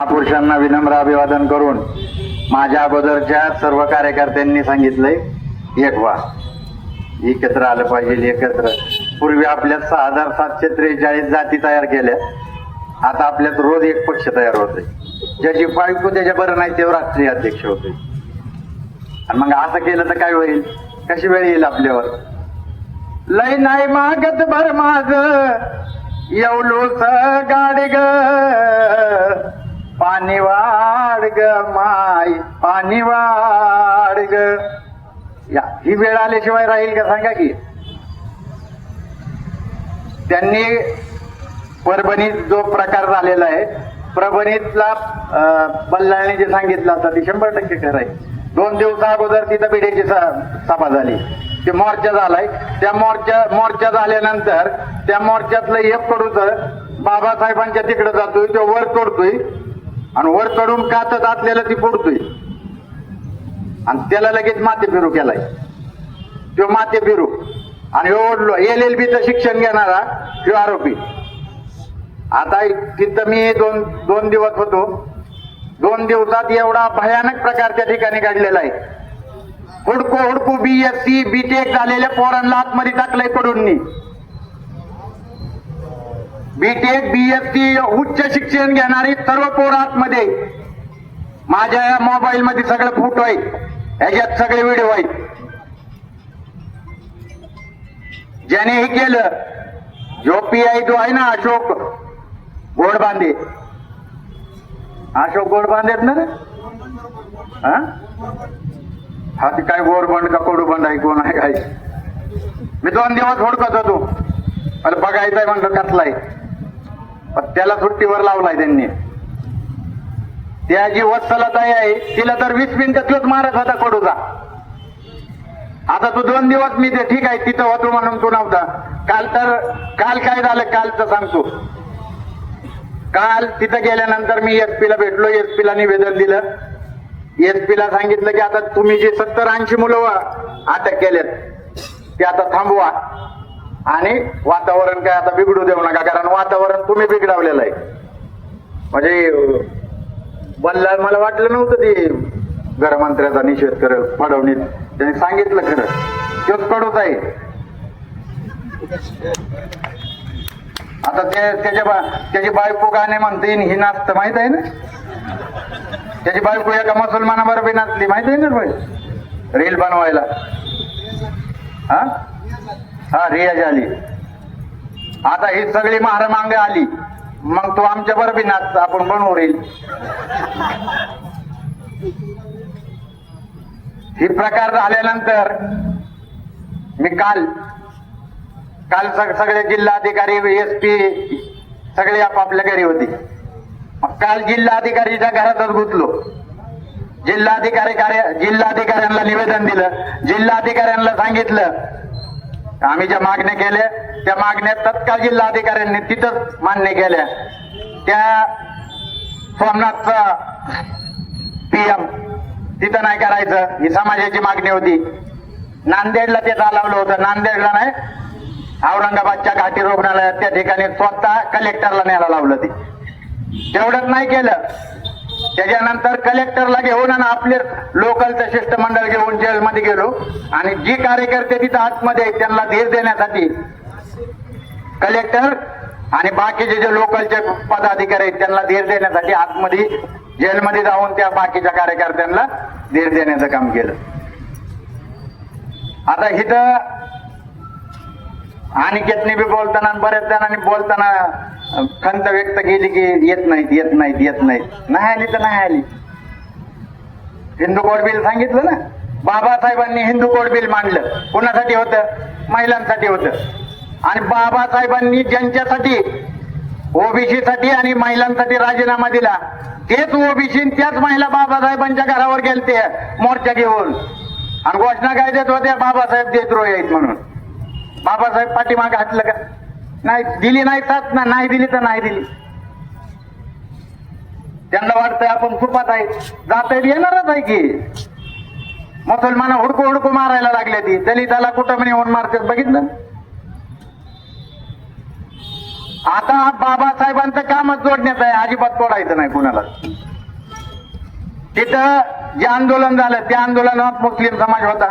महापुरुषांना विनम्र अभिवादन करून माझ्या अगोदरच्या सर्व कार्यकर्त्यांनी सांगितलंय एक व्हा, एकत्र आलं पाहिजे. एकत्र पूर्वी आपल्यात 6743 जाती तयार केल्या, आता आपल्यात रोज एक पक्ष तयार होतोय. ज्याची बायको त्याच्या बरं नाही ते राष्ट्रीय अध्यक्ष होतोय. आणि मग असं केलं तर काय होईल? कशी वेळ येईल आपल्यावर? लय नाही मागत भर माझ एवढोस गाडी ग, पाणी वाढ ग माई पाणी वाढ ग. ही वेळ आल्याशिवाय राहील का सांगा की? त्यांनी परभणीत जो प्रकार झालेला आहे, परभणीतला बल्लाळने जे सांगितलं होतं ते 100% खरं आहे. 2 दिवसा अगोदर तिथं बिड्याची सभा झाली, ते मोर्चा झालाय. त्या मोर्चा झाल्यानंतर त्या मोर्चातलं एक कडूच बाबासाहेबांच्या तिकडे जातोय, तो वर तोडतोय आणि वर चढून कातत आतल्याला ती फोडतोय आणि त्याला लगेच माते फिरू केलाय. तो माते फिरू आणि LLB शिक्षण घेणारा तो आरोपी. आता तिथं मी दोन दिवस होतो. 2 दिवसात एवढा भयानक प्रकार त्या ठिकाणी घडलेला आहे. हुडकू BSc BTech झालेल्या पोरांना आतमध्ये टाकलंय कडूंनी. BTech BSc उच्च शिक्षण घेणारी सर्व पोरं आतमध्ये. माझ्या या मोबाईल मध्ये सगळे फोटो आहेत, ह्याच्यात सगळे व्हिडिओ आहेत. ज्याने हे केलं जो PI जो आहे ना, अशोक गोडबांधे ना रे? हा ती काय गोरबंड का कडूबंड आहे, कोण आहे काय? मी 2 दिवस हुडकत होतो, मला बघायचंय म्हणलं कसलाय, पण त्याला सुट्टीवर लावलाय त्यांनी. त्या जी वत्सलताई आहे तिला तर 20 मिनिटं तोच मारत होता कडूचा. आता तू 2 दिवस मी ते ठीक आहे तिथं होतो म्हणून तू नव्हता. काल काय झालं कालचं सांगतो. काल तिथं गेल्यानंतर मी SP ला भेटलो. SP ला निवेदन दिलं. SP ला सांगितलं की आता तुम्ही जे 70-80 मुलं अटक केलेत ते आता थांबवा आणि वातावरण काय आता बिघडू देऊ नका, कारण वातावरण तुम्ही बिघडवलेलं आहे. म्हणजे बल्लाळ मला वाटलं नव्हतं ते गृहमंत्र्याचा निषेध करेल फडणवीस. त्यांनी सांगितलं खरं, तोच कडूच आहे. आता त्याची बायको गाणे म्हणते ही नाचतं माहित आहे ना? त्याची बायको एका मुसलमानाबरोबर बी नाचली माहित आहे ना भाई, रील बनवायला. हा रियाज आली. आता ही सगळी महारामांगे आली, मग तू आमच्या बरोबर नाच, आपण बनवू रील. ही प्रकार झाल्यानंतर मी काल सगळे जिल्हाधिकारी SP सगळे आपापल्या घरी होते. मग काल जिल्हाधिकारीच्या घरातच घुसलो. जिल्हाधिकाऱ्यांना निवेदन दिलं. जिल्हाधिकाऱ्यांना सांगितलं आम्ही ज्या मागण्या केल्या त्या मागण्या तत्काळ जिल्हाधिकाऱ्यांनी तिथंच मान्य केल्या. त्या सोमनाथचा PM तिथं नाही करायचं, ही समाजाची मागणी होती. नांदेडला ते चालवलं होतं. नांदेडला नाही, औरंगाबादच्या घाटी रुग्णालयात त्या ठिकाणी स्वतः कलेक्टरला न्यायला लावलं. ते तेवढंच नाही केलं. त्याच्यानंतर कलेक्टरला घेऊन आणि आपले लोकलचं शिष्टमंडळ घेऊन जेलमध्ये गेलो आणि जी कार्यकर्ते तिथं आतमध्ये आहेत त्यांना धीर देण्यासाठी कलेक्टर आणि बाकीचे जे लोकलचे पदाधिकारी आहेत त्यांना धीर देण्यासाठी आतमध्ये जेलमध्ये जाऊन त्या बाकीच्या कार्यकर्त्यांना धीर देण्याचं काम केलं. आता इथं अनिकेतने बी बोलताना बऱ्याच जणांनी बोलताना खंत व्यक्त केली की येत नाहीत. नाही आली तर नाही आली. हिंदू कोड बिल सांगितलं ना, बाबासाहेबांनी हिंदू कोड बिल मांडलं. कोणासाठी होतं? महिलांसाठी होतं. आणि बाबासाहेबांनी ज्यांच्यासाठी OBC साठी आणि महिलांसाठी राजीनामा दिला तेच OBC त्याच महिला बाबासाहेबांच्या घरावर गेलते मोर्चा घेऊन आणि घोषणा काय देत होत्या, बाबासाहेब देशद्रोही आहेत म्हणून. बाबासाहेब पाठीमागे हटलं का? नाही दिली, नाही साथ ना, नाही दिली तर नाही दिली. त्यांना वाटतंय आपण चुपात आहे, जाता येणारच आहे की. मुसलमान हुडकू मारायला लागले. ती दलिताला कुठं म्हणे होऊन मारतात बघितलं. आता बाबासाहेबांचं कामच जोडण्यात आहे, अजिबात तोडायचं नाही कुणाला. तिथं जे आंदोलन झालं त्या आंदोलनात मुस्लिम समाज होता,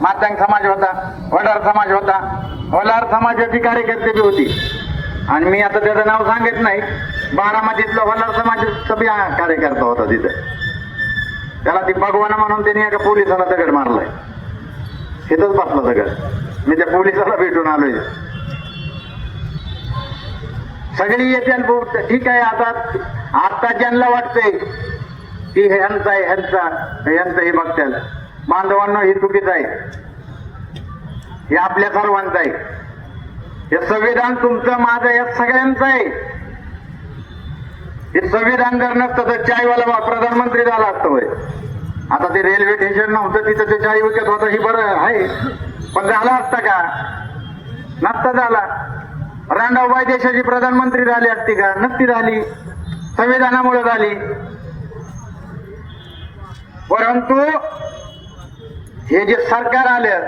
मातंग समाज होता, वडार समाज होता. वडार समाजाची कार्यकर्ते बी होती आणि मी आता त्याचं नाव सांगत नाही. बारामतीतला वडार समाजाचा बी कार्यकर्ता होता तिथं. त्याला ती भगवान म्हणून त्यांनी एका पोलिसाला दगड मारलाय. तिथंच बसला दगड. मी त्या पोलिसाला भेटून आलोय. सगळी येते ठीक आहे. आता ज्यांना वाटतंय की ह्यांचा आहे ह्यांचं हे बघत्याल, बांधवांना हे चुकीचं आहे, हे आपल्या सर्वांचं आहे. हे संविधान तुमचं माझं या सगळ्यांचं आहे. हे संविधान जर नसतं तर चायवाला प्रधानमंत्री झाला असतं होय. आता ते रेल्वे स्टेशन नव्हतं तिथं ते चाय विकत होतं, ही बरं आहे, पण झाला असता का? नसता झाला. रांडाबाई देशाची प्रधानमंत्री झाली असती का? नसती झाली. संविधानामुळे झाली. परंतु हे जे सरकार आलं,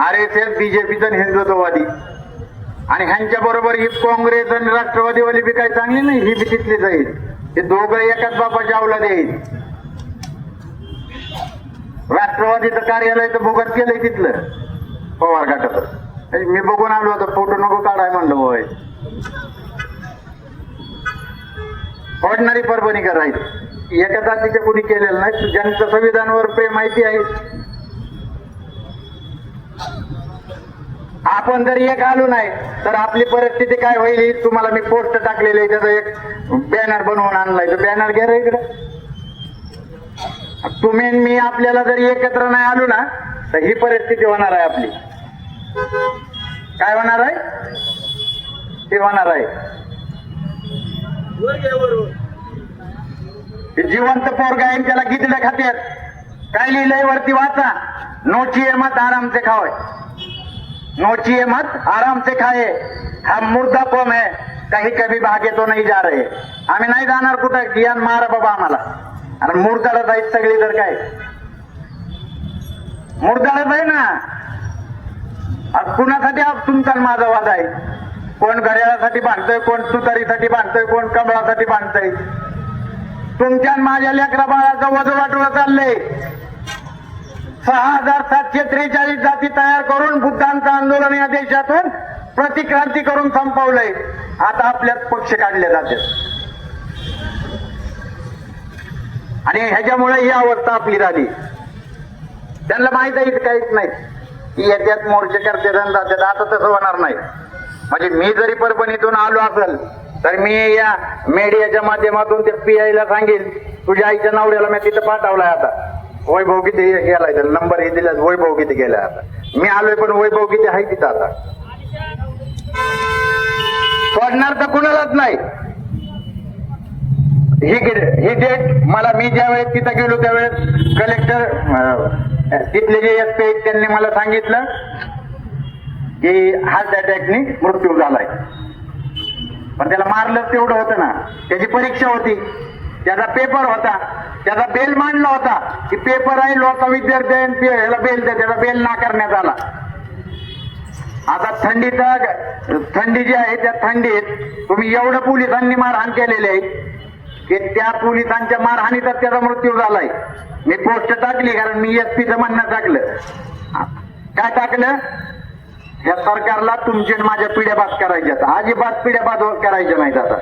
RSS बीजेपीचं हिंदुत्ववादी, आणि ह्यांच्या बरोबर ही काँग्रेस आणि राष्ट्रवादीवाली बी काही चांगली नाही, ही बी तिथलीच आहेत. हे दोघं एकाच बापाच्या अवलाद आहेत. राष्ट्रवादीचं कार्यालय तर भोगात केलंय तिथलं पवार गटाचं. मी बघून आलो होतो, फोटो नको काढाय म्हणलं होय. ऑर्डिनरी परभणी करायची एका जातीच्या कोणी केलेलं नाही. ज्यांचं संविधानावर प्रेम माहिती आहे. आपण जर एक आलो नाही तर आपली परिस्थिती काय होईल तुम्हाला मी पोस्ट टाकलेलं आहे, त्याचा एक बॅनर बनवून आणलाय. तो बॅनर घ्या रे इकडे. तुम्ही मी आपल्याला जर एकत्र नाही आलो ना तर ही परिस्थिती होणार आहे आपली. काय होणार आहे? ते होणार आहे. जिवंत पोरगा आहे त्याला गिजड्या खात्यात. काय लिहिलंय वरती वाचा. नोची मत आराम से खाओ, नोची मत आराम से खाए, हम मुर्दा कौम है, कहीं कभी भागे तो नहीं जा रहे. आम्ही नाही जाणार कुठं, गियान मारा बाबा आम्हाला. आणि मुर्दाला जायचं सगळी तर काय मुर्दाला जाय ना. कुणासाठी तुमचा माझा वाद आहे? कोण घड्याळासाठी बांधतोय, कोण तुतारीसाठी बांधतोय, कोण कमळासाठी बांधतोय. तुमच्या माझ्या लेकरा बाळाचं वजन वाटवलं चाललंय. 6743 जाती तयार करून बुद्धांचं आंदोलन या देशातून प्रतिक्रांती करून संपवलंय. आता आपल्यात पक्ष काढले जाते आणि ह्याच्यामुळे ही अवस्था आपली झाली. त्यांना माहित आहे काहीच नाही की याच्यात मोर्चे करते जातात. आता तसं होणार नाही. म्हणजे मी जरी परभणीतून आलो असेल तर मी या मीडियाच्या माध्यमातून ते PI ला सांगेल तुझ्या आईच्या नवऱ्याला मी तिथं पाठवलाय. आता वैभव किती गेलाय, त्याला नंबर हे दिला, वैभव किती गेलाय. आता मी आलोय पण वैभव किती आहे तिथं. आता सोडणार तर कुणालाच नाही. ही डेट मला, मी ज्या वेळेस तिथं गेलो त्यावेळेस कलेक्टर तिथले जे SP आहेत त्यांनी मला सांगितलं की हार्ट अटॅकने मृत्यू झालाय. पण त्याला मारलं तेवढं होतं ना. त्याची परीक्षा होती, त्याचा पेपर होता, त्याचा बेल मांडला होता की पेपर आहे लोक विद्यार्थी ह्याला बेल द्या. त्याचा बेल नाकारण्यात आला. आता थंडी जी आहे त्या थंडीत तुम्ही एवढं पोलिसांनी मारहाण केलेले आहे की त्या पोलिसांच्या मारहाणीतच त्याचा मृत्यू झालाय. मी पोस्ट टाकली कारण मी SP म्हणणं टाकलं. काय टाकलं? या सरकारला तुमच्या माझ्या पिढ्या बाद करायच्यात. अजिबात पिढ्या बाद करायच्या नाहीत. आता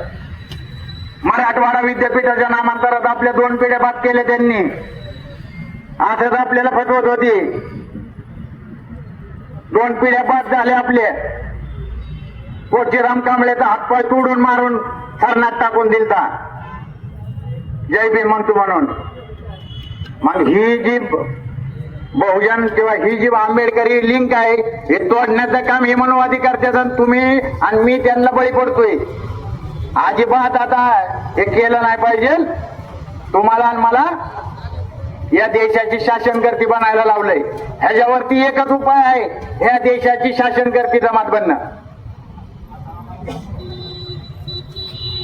मराठवाडा विद्यापीठाच्या नामांतरात आपल्या 2 पिढ्या बाद केल्या त्यांनी. असंच आपल्याला फसवत होती. 2 पिढ्या बाद झाल्या आपल्या. पोचीराम कांबळेचा हातपाय तोडून मारून सरणात टाकून दिलता जय भीम म्हणतो म्हणून. मग ही जी बहुजन किंवा ही जी आंबेडकरी लिंक आहे हे तोडण्याचं काम हे मनोवादी करतात. तुम्ही आणि मी त्यांना बळी पडतोय. अजिबात आता हे केलं नाही पाहिजे. तुम्हाला आणि मला या देशाची शासनकर्ती बनायला लावलंय. ह्याच्यावरती एकच उपाय आहे, ह्या देशाची शासनकर्ती जमात बनणं.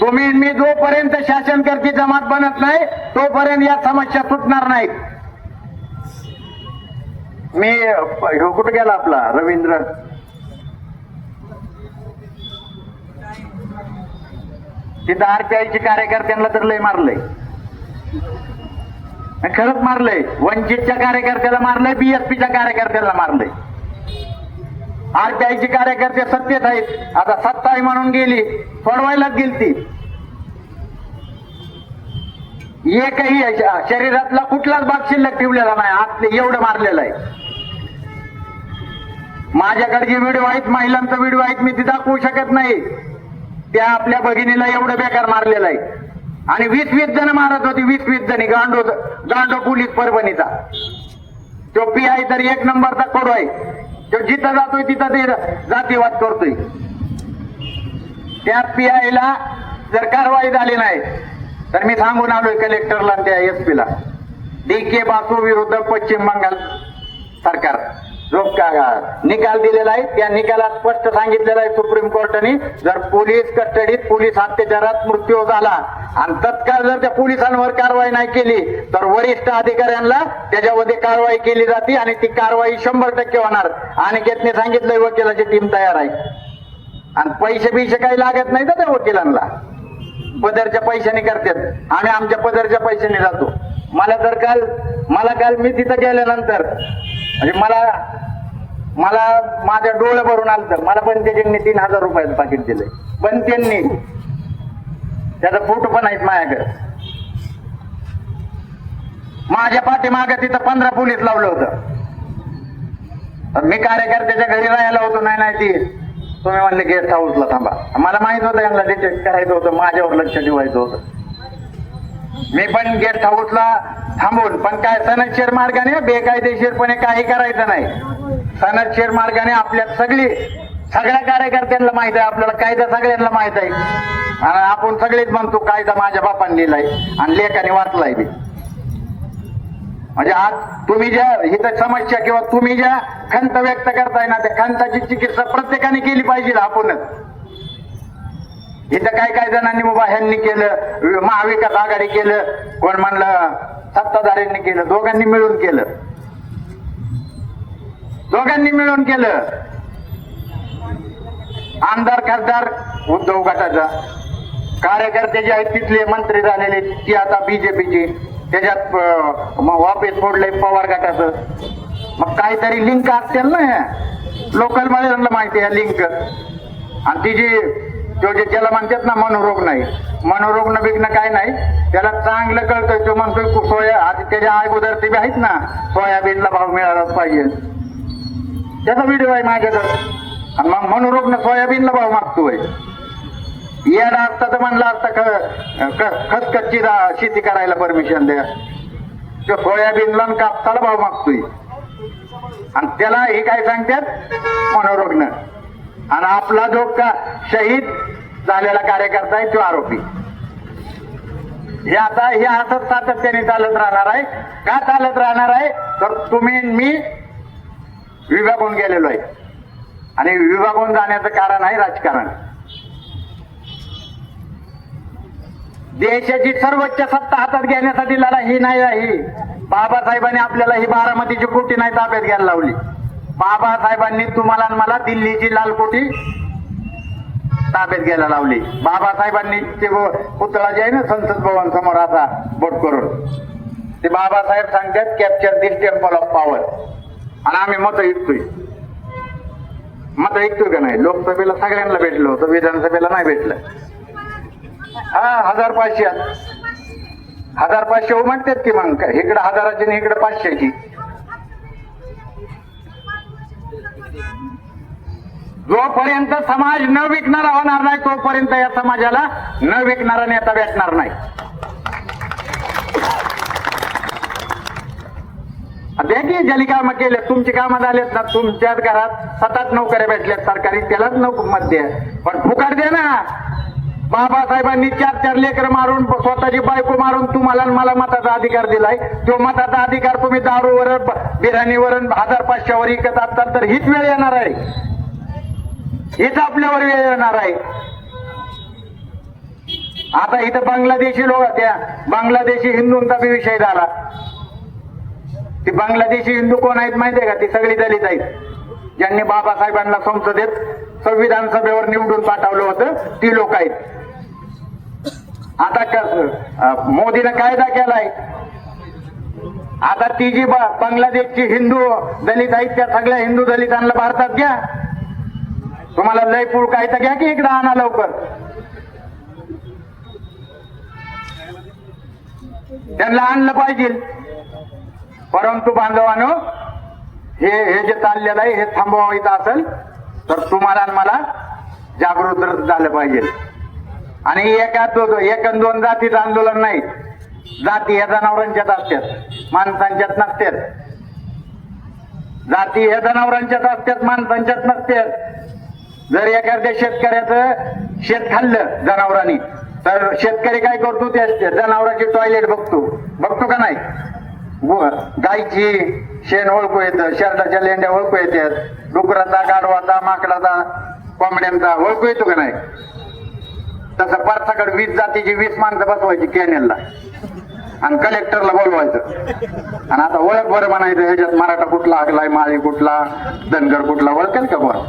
तुम्ही मी जोपर्यंत शासनकर्ती जमात बनत नाही तोपर्यंत या समस्या सुटणार नाहीत. मी कुठे गेला आपला रवींद्र तिथं आरपीआयची कार्यकर्त्यांना तर लय मारलंय, खरंच मारलंय. वंचितच्या कार्यकर्त्याला मारलंय, बीएसपीच्या कार्यकर्त्याला मारलंय. आरपीआयचे कार्यकर्ते सत्तेत आहेत, आता सत्ता आहे म्हणून गेली, सोडवायलाच गेली ती. एकही शरीरातला कुठलाच भाग शिल्लक ठेवलेला नाही, आत एवढं मारलेलं आहे. माझ्याकडे जे व्हिडिओ आहेत, महिलांचा व्हिडिओ आहेत, मी ती दाखवू शकत नाही. त्या आपल्या भगिनीला एवढं बेकार मारलेलं आहे. आणि 20-20 जण मारत होती, 20-20 जणी. गांडो पोलीस परभणीचा तो पीआय तर एक नंबरचा कडू आहे. तो जिथं जातोय तिथं ते जातीवाद करतोय. त्या पीआयला जर कारवाई झाली नाही तर मी सांगून आलोय कलेक्टरला, त्या एसपीला, DK बासू विरुद्ध पश्चिम बंगाल सरकार जो निकाल दिलेला आहे त्या निकालात स्पष्ट सांगितलेलं आहे सुप्रीम कोर्टाने, जर पोलीस कस्टडीत पोलीस अत्याचारात मृत्यू झाला आणि तत्काळ जर त्या पोलिसांवर कारवाई नाही केली तर वरिष्ठ अधिकाऱ्यांना त्याच्यामध्ये कारवाई केली जाते आणि ती कारवाई 100% होणार. अनिकेतने सांगितलंय वकिलाची टीम तयार आहे. आणि पैसे काही लागत नाही तर त्या वकिलांना, पदरच्या पैशाने करतात. आम्ही आमच्या पदरच्या पैशाने जातो. मला काल मी तिथं गेल्यानंतर म्हणजे मला माझ्या डोळं भरून आलं. मला बनतेजींनी 3000 रुपयाचं पाकिट दिलंय. बनतेंनी त्याचा फोटो पण आहेत माझ्याकडे. माझ्या पाठीमागे तिथं 15 पोलीस लावलं होतं. मी कार्यकर्त्याच्या घरी राहायला होतो. नाही ती तुम्ही म्हणले गेस्ट हाऊसला थांबा. मला माहित होतं यांना डिटेक्ट करायचं होतं, माझ्यावर लक्ष ठेवायचं होतं. मी पण गेस्ट हाऊसला थांबून, पण काय सनदशीर मार्गाने बेकायदेशीरपणे काही करायचं नाही. सनदशीर मार्गाने आपल्या सगळ्या कार्यकर्त्यांना माहित आहे, आपल्याला कायदा सगळ्यांना माहित आहे. आणि आपण सगळेच म्हणतो कायदा माझ्या बापाने लिहिलाय आणि लेखाने वाचलाय बी. म्हणजे आज तुम्ही ज्या इथं समस्या किंवा तुम्ही ज्या खंत व्यक्त करताय ना, त्या खंताची चिकित्सा प्रत्येकाने केली पाहिजे. आपणच इथं काय जणांनी बाबा ह्यांनी केलं, महाविकास आघाडी केलं, कोण म्हणलं सत्ताधाऱ्यांनी केलं, दोघांनी मिळून केलं. आमदार खासदार उद्धव गटाचा, कार्यकर्ते जे आहेत तिथले मंत्री झालेले ती आता बीजेपीची, त्याच्यात वापेस फोडलंय पवार गटाचं. मग काहीतरी लिंक असतील ना लोकल मध्ये, माहिती आहे लिंक. आणि ती जी ज्याला म्हणतात ना मनोरोग नाही, मनोरोग न बिघ्न काय नाही, त्याला चांगलं कळतंय. तो म्हणतोय सोया, त्याच्या अगोदर ते आहेत ना, सोयाबीनला भाव मिळालाच पाहिजे, त्याचा व्हिडिओ आहे माझ्याकडे. आणि मग मनोरोग न सोयाबीनला भाव मागतोय. येडा असता तर म्हणला असता खचखच्ची शेती करायला परमिशन द्या. तो सोयाबीनला कापसाला भाव मागतोय आणि त्याला हे काय सांगतात मनोरोग्न. आणि आपला जो का शहीद झालेला कार्यकर्ता आहे तो आरोपी. हे असंच सातत्याने चालत राहणार आहे. का चालत राहणार आहे तर तुम्ही मी विभागून गेलेलो आहे आणि विभागून जाण्याचं कारण आहे राजकारण. देशाची सर्वोच्च सत्ता हातात घेण्यासाठी लढा ही नाही आहे. बाबासाहेबांनी आपल्याला ही बारामतीची कोटी नाही ताब्यात घ्यायला लावली. बाबासाहेबांनी तुम्हाला आणि मला दिल्लीची लाल कोटी ताब्यात घ्यायला लावली. बाबासाहेबांनी ते पुतळा जे आहे ना संसद भवन समोर असा बोट करून, ते बाबासाहेब सांगतात capture this temple of power. आणि आम्ही मतं ऐकतोय का नाही. लोकसभेला सगळ्यांना भेटलं होतं, विधानसभेला नाही भेटलं. 1500 म्हणतात की मग इकडे 1000ची आणि इकडे 500ची. जोपर्यंत समाज न विकणारा होणार नाही तोपर्यंत या समाजाला न विकणारा नेता भेटणार नाही. देखील ज्यांनी कामं केले, तुमची कामं झालेत ना, तुमच्याच घरात 7-8 नोकऱ्या भेटल्यात सरकारी, त्यालाच मत द्या. पण फुकट दे ना. बाबासाहेबांनी 4-4 लेकरं मारून, स्वतःची बायको मारून तुम्हाला मला मताचा अधिकार दिलाय. तो मताचा अधिकार तुम्ही दारूवर, बिर्याणीवर, 1500 विकत असतात तर हीच वेळ येणार आहे. हीच आपल्यावर वेळ येणार आहे. आता इथं बांगलादेशी लोक, त्या बांगलादेशी हिंदूंचा बी विषय झाला. ती बांगलादेशी हिंदू कोण आहेत माहितीये का? ती सगळी दलित आहेत, ज्यांनी बाबासाहेबांना संसदेत संविधान सभेवर निवडून पाठवलं होतं. ती लोक आहेत. आता मोदीनं कायदा केलाय, आता ती जी बांगलादेशची हिंदू दलित आहेत त्या सगळ्या हिंदू दलितांना भारतात घ्या. तुम्हाला लय पूळ काय तर घ्या की इकडे आणा लवकर. त्यांना आणलं पाहिजे. परंतु बांधवांनो, हे जे चाललेलं आहे हे थांबवायचं असेल तर तुम्हाला आणि मला जागृत झालं पाहिजे. आणि एक दोन जातीचं आंदोलन नाही. जाती ह्या जनावरांच्यात असतात, माणसांच्यात नसतात. जाती ह्या जनावरांच्यात असतात, माणसांच्यात नसतात. जर एखाद्या शेतकऱ्याचं शेत खाल्लं जनावरांनी तर शेतकरी काय करतो, त्या जनावरांची टॉयलेट बघतो का नाही. गायची शेण ओळखू येतं, शेरडाच्या लेंड्या ओळखू येतात, डुकराचा, गाढवाचा, माकडाचा, कोंबड्यांचा ओळखू येतो का नाही. तसं परसाकडे 20 जातीची 20 माणसं बसवायची कॅनेलला आणि कलेक्टरला बोलवायचं. आणि आता ओळख बरं म्हणायचं, ह्याच्यात मराठा कुठला आगलाय, माळी कुठला, धनगर कुठला, ओळखेल का बरं.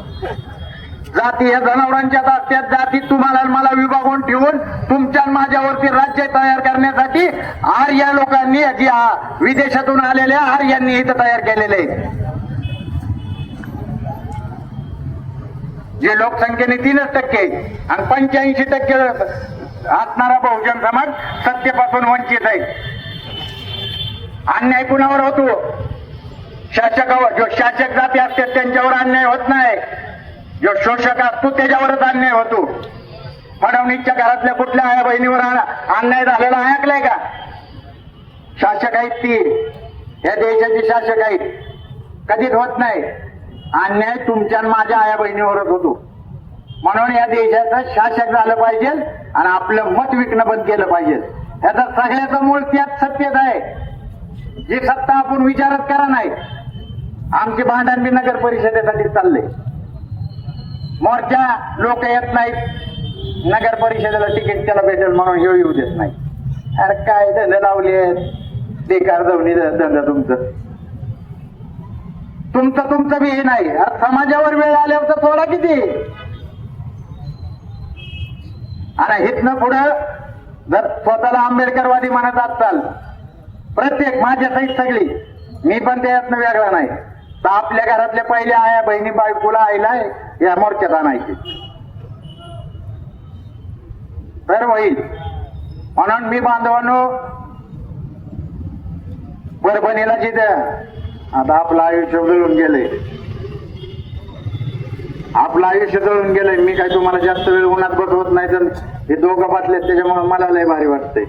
जाती ह्या जनावरांच्यात असतात. जाती तुम्हाला मला विभागून ठेवून तुमच्या माझ्यावरती राज्य तयार करण्यासाठी आर्य लोकांनी, जी विदेशातून आलेल्या आर्यांनी इथं तयार केलेले आहेत. जे लोकसंख्येने 3% आहेत आणि 85% असणारा बहुजन समाज सत्तेपासून वंचित आहे. अन्याय कुणावर होतो? शासकावर. जो शासक जाती असतात त्यांच्यावर अन्याय होत नाही. जो शोषक असतो त्याच्यावरच अन्याय होतो. फडणवीसच्या घरातल्या कुठल्या आया बहिणीवर अन्याय झालेला ऐकलाय का? शासक आहेत ती, या देशाची शासक आहेत. कधीच होत नाही. अन्याय तुमच्या आणि माझ्या आया बहिणीवरच होतो. म्हणून या देशाचं शासक झालं पाहिजे आणि आपलं मत विकणं बंद केलं पाहिजे. याचा सगळ्याचं मूळ त्यात सत्तेत आहे. जी सत्ता आपण विचारच करा नाही. आमची भांडण बी नगर परिषदेसाठी चालले. मोर्चा लोक येत नाहीत, नगर परिषदेला तिकीट त्याला भेटेल म्हणून हे येऊ देत नाही. अरे काय धंदे लावले, बेकार जाऊन धंदा तुमचं बी हे नाही. समाजावर वेळ आल्यावर तर थोडा किती. आणि हितनं पुढं जर स्वतःला आंबेडकरवादी म्हणत असाल, प्रत्येक माझ्या सहित सगळी, मी पण त्यातनं वेगळा नाही, तर आपल्या घरातल्या पहिल्या आया बहिणी बायकोला आईला या मोर्चात आणायची तर होईल. म्हणून मी बांधवांनो, परभणीला जिथं आता आपलं आयुष्य जळून गेलंय, आपलं आयुष्य जळून गेलंय. मी काय तुम्हाला जास्त वेळ उन्हात बसवत नाही, तर हे दोघं बसले त्याच्यामुळे मला लय भारी वाटतंय.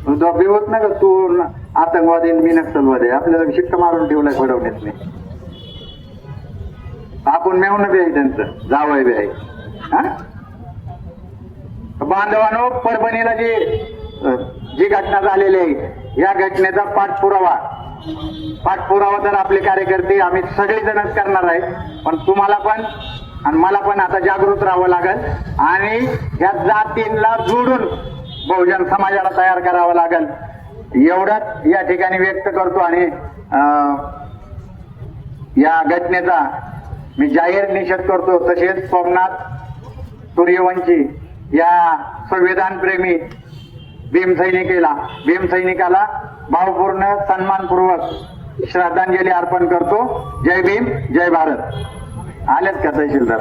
बी होत ना का तू आतंकवादी मी नक्षलवादी, आपल्याला शिक्का मारून ठेवलाय फडवण्यात. नाही आपण मेवणं बी आहे, त्यांचं जावय बी आहे. बांधवानो, परभणीला जी घटना झालेली आहे या घटनेचा पाठपुरावा तर आपले कार्यकर्ते आम्ही सगळेजणच करणार आहे. पण तुम्हाला पण आणि मला पण आता जागृत राहावं लागेल आणि या जातींना जोडून बहुजन समाजाला तयार करावं लागेल. एवढंच या ठिकाणी व्यक्त करतो आणि या घटनेचा मी जाहीर निषेध करतो. तसेच सोमनाथ सूर्यवंशी या संविधानप्रेमी भीमसैनिकाला भावपूर्ण सन्मानपूर्वक श्रद्धांजली अर्पण करतो. जय भीम, जय भारत. आलेत का तहसीलदार?